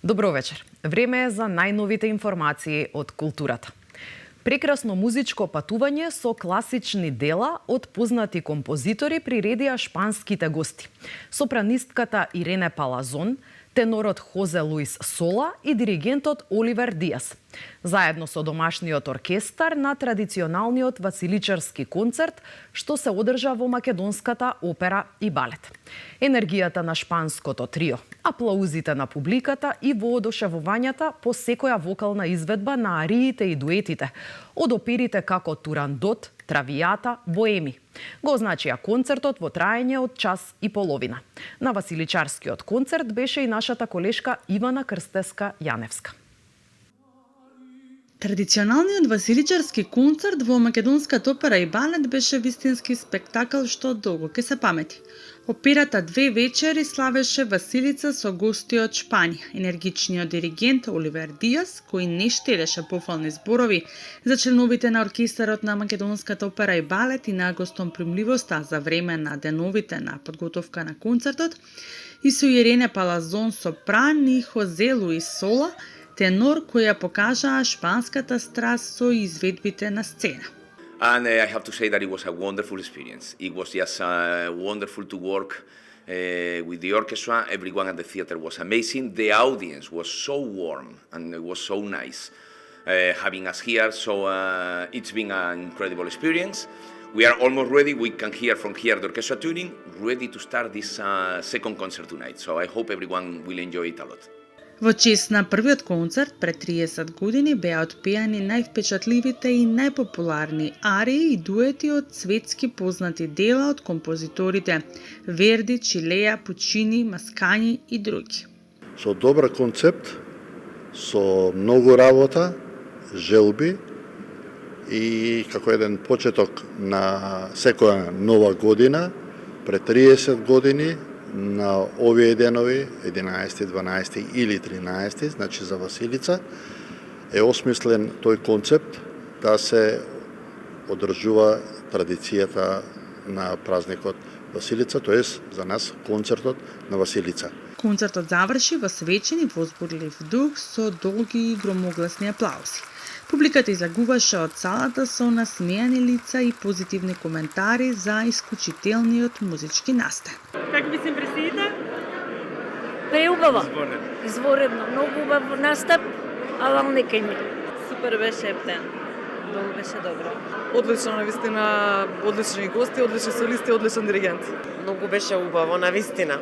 Добро вечер. Време е за најновите информации од културата. Прекрасно музичко патување со класични дела од познати композитори приредија шпанските гости. Сопранистката Ирене Палазон, тенорот Хозе Луис Сола и диригентот Оливер Диас. Заедно со домашниот оркестар на традиционалниот василичарски концерт што се одржа во македонската опера и балет. Енергијата на шпанското трио, аплаузите на публиката и воодушевувањата по секоја вокална изведба на ариите и дуетите, од оперите како Турандот, Травијата, Боеми. Го означија концертот во траење од час и половина. На василичарскиот концерт беше и нашата колешка Ивана Крстеска-Јаневска. Традиционалниот василичарски концерт во македонската опера и балет беше вистински спектакл што долго ќе се памети. Операта две вечери славеше Василица со гости од Шпанија. Енергичниот диригент Оливер Диас, кој не штедеше пофални зборови за членовите на оркестарот на македонската опера и балет и на гостопримливоста за време на деновите на подготовка на концертот, и со Ирене Палазон сопран и Хозе Луис Сола, тенор, која покажаа шпанската страст со изведбите на сцена. And I have to say that it was a wonderful experience. It was just wonderful to work with the orchestra. Everyone at the theater was amazing. The audience was so warm and it was so nice having us here. So it's been an incredible experience. We are almost ready. We can hear from here the orchestra tuning, ready to start this second concert tonight. So I hope everyone will enjoy it a lot. Во чест на првиот концерт пред 30 години беа отпеани највпечатливите и најпопуларни арии и дуети од светски познати дела од композиторите Верди, Чилеја, Пучини, Маскањи и други. Со добар концепт, со многу работа, желби и како еден почеток на секоја нова година, пред 30 години, на овие денови, 11, 12 или 13, значи за Василица, е осмислен тој концепт да се одржува традицијата на празникот Василица, тоест за нас концертот на Василица. Концертот заврши во свечен и возбудлив дух со долги и громогласни аплаузи. Публиката излагуваше од салата со насмејани лица и позитивни коментари за исклучителниот музички настан. Како ви се импресиите? Преубаво. Изворедно. Многу убав настап, ала не кај ми. Супер беше ептен. Долу беше добро. Одлично, навистина, одлични гости, одлични солисти, одличен диригент. Многу беше убаво, навистина.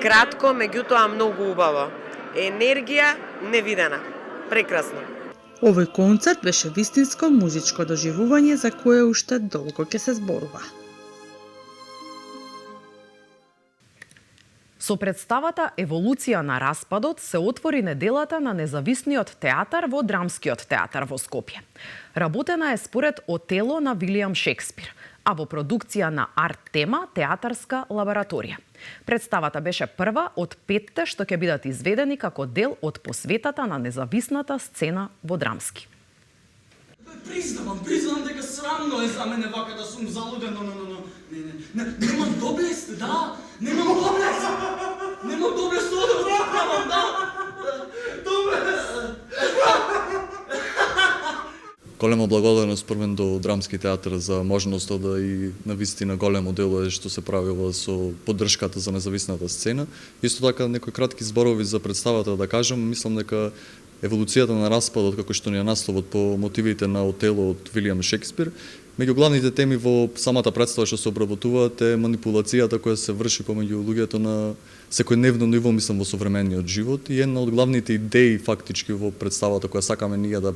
Кратко, меѓутоа многу убаво. Енергија невидена. Прекрасно. Овој концерт беше вистинско музичко доживување за кое уште долго ќе се зборува. Со представата Еволуција на распадот се отвори неделата на независниот театар во Драмскиот театар во Скопје. Работена е според Отело на Вилијам Шекспир, а во продукција на Арт Тема театарска лабораторија. Представата беше прва од 5 што ќе бидат изведени како дел од посветата на независната сцена во Драмски. Признавам дека срамно е за мене вака да сум залуден, но немам доблест, да, немам доблест, да правам, да, доблест. Голема благодарност првен до Драмски театар за можноста да и навистина големо дело е што се правило со поддршката за независната сцена. Исто така некои кратки зборови за представата да кажам, мислам дека еволуцијата на распадот, како што ни е насловот по мотивите на Отело од Вилијам Шекспир, меѓу главните теми во самата представа што се обработуваат е манипулацијата која се врши помеѓу луѓето на секојдневно ниво, мислам, во современиот живот, и една од главните идеи фактички во представата која сакаме ние да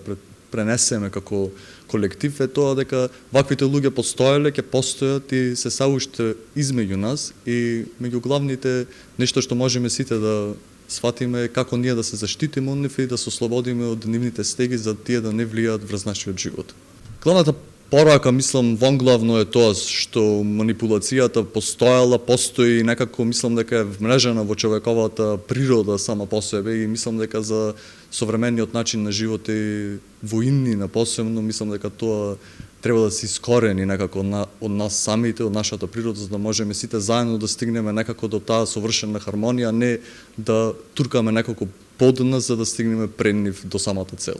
пренесеме како колектив е тоа дека ваквите луѓе постоеле, ќе постојат и се се уште измеѓу нас, и меѓу главните нешто што можеме сите да сватиме како ние да се заштитиме од нив и да се ослободиме од нивните стеги за тие да не влијаат врз нашиот живот. Главната порака, мислам, вонглавно е тоа што манипулацијата постојала, постои и некако мислам дека е вмрежена во човековата природа сама по себе, и мислам дека за современиот начин на живот и воиннина посебно, мислам дека тоа треба да се искорени некако од нас самите, од нашата природа, за да можеме сите заедно да стигнеме некако до таа совршена хармонија, а не да туркаме некако под нас за да стигнеме пред нив до самата цел.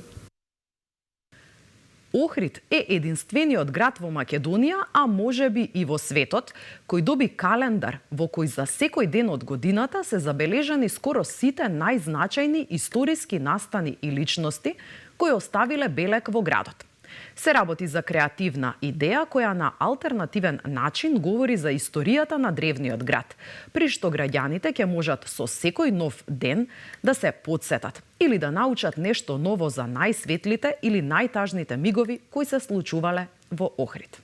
Охрид е единствениот град во Македонија, а можеби и во светот, кој доби календар во кој за секој ден од годината се забележани скоро сите најзначајни историски настани и личности кои оставиле белег во градот. Се работи за креативна идеја која на алтернативен начин говори за историјата на древниот град, при што граѓаните ќе можат со секој нов ден да се потсетат или да научат нешто ново за најсветлите или најтажните мигови кои се случувале во Охрид.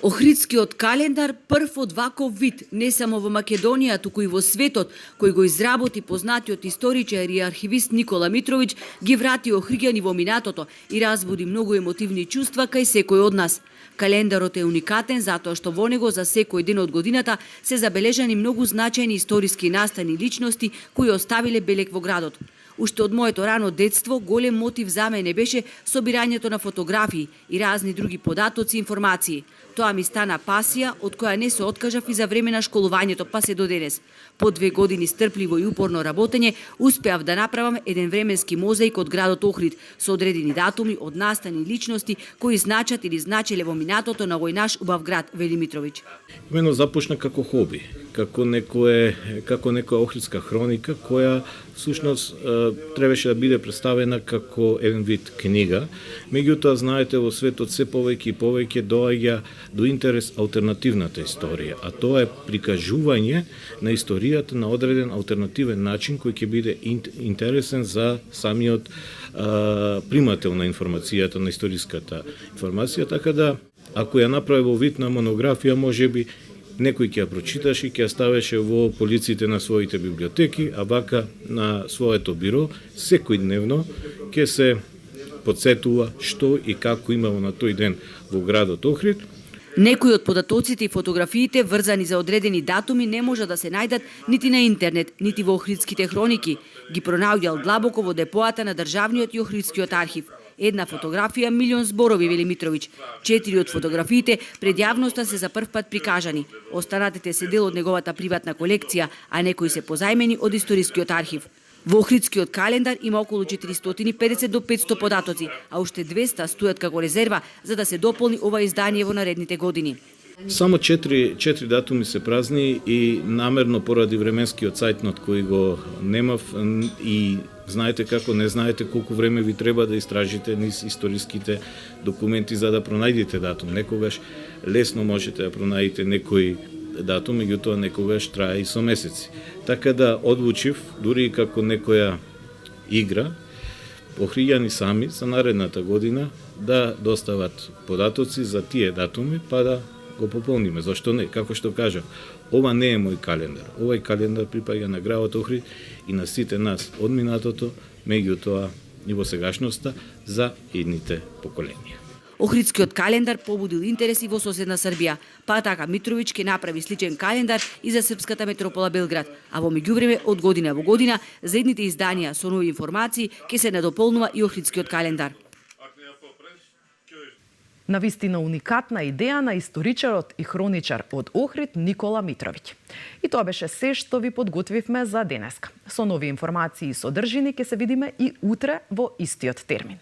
Охридскиот календар прв од ваков вид, не само во Македонија, туку и во светот, кој го изработи познатиот историчар и архивист Никола Митровиќ, ги врати Охриѓани во минатото и разбуди многу емотивни чувства кај секој од нас. Календарот е уникатен затоа што во него за секој ден од годината се забележани многу значајни историски настани личности кои оставиле белег во градот. Уште од моето рано детство голем мотив за мене беше собирањето на фотографии и разни други податоци и информации. Тоа ми стана пасија од која не се откажав и за време на школувањето, па се до денес. По 2 години стрпливо и упорно работење, успеав да направам еден временски мозаик од градот Охрид со одредени датуми од настани личности кои значат или значеле во минатото на овој наш убав град, вели Митровиќ. Имено започна како хоби, како некоја охридска хроника која всушност требаше да биде представена како еден вид книга. Меѓутоа, знаете, во светот се повеќе и повеќе доаѓа до интерес алтернативната историја, а тоа е прикажување на историјата на одреден алтернативен начин кој ќе биде интересен за самиот примател на информацијата, на историската информација, така да ако ја направи во вид на монографија, можеби некој ќе ја прочиташе и ќе ја ставеше во полиците на своите библиотеки, а вака на своето биро секојдневно ќе се подсетува што и како имало на тој ден во градот Охрид. Некои од податоците и фотографиите врзани за одредени датуми не може да се најдат нити на интернет, нити во Охридските хроники. Ги пронаоѓал длабоко во депоата на Државниот и Охридскиот архив. Една фотографија, милион зборови, вели Митровиќ. 4 од фотографиите пред јавноста се за прв пат прикажани. Останатите се дел од неговата приватна колекција, а некои се позајмени од Историскиот архив. Во Охридскиот календар има околу 450 до 500 податоци, а уште 200 стојат како резерва за да се дополни ова издание во наредните години. Само 4 датуми се празни и намерно поради временскиот цајтнот кој го немав и знаете како не знаете колку време ви треба да истражите низ историските документи за да пронајдете датум. Некогаш лесно можете да пронајдете некој датум, меѓутоа некогаш трае и со месеци. Така да одлучив, дури и како некоја игра, Охриѓани сами за наредната година да достават податоци за тие датуми, па да го пополниме. Зошто не? Како што кажав, ова не е мој календар. Овој календар припаѓа на градот Охрид и на сите нас од минатото, меѓутоа и во сегашноста за идните поколенија. Охридскиот календар побудил интереси во соседна Србија, па така Митровиќ ќе направи сличен календар и за српската метропола Белград, а во меѓувреме од година во година за едните изданија со нови информации ќе се надополнува и Охридскиот календар. Навистина уникатна идеја на историчарот и хроничар од Охрид Никола Митровиќ. И тоа беше се што ви подготвивме за денеска. Со нови информации и содржини ќе се видиме и утре во истиот термин.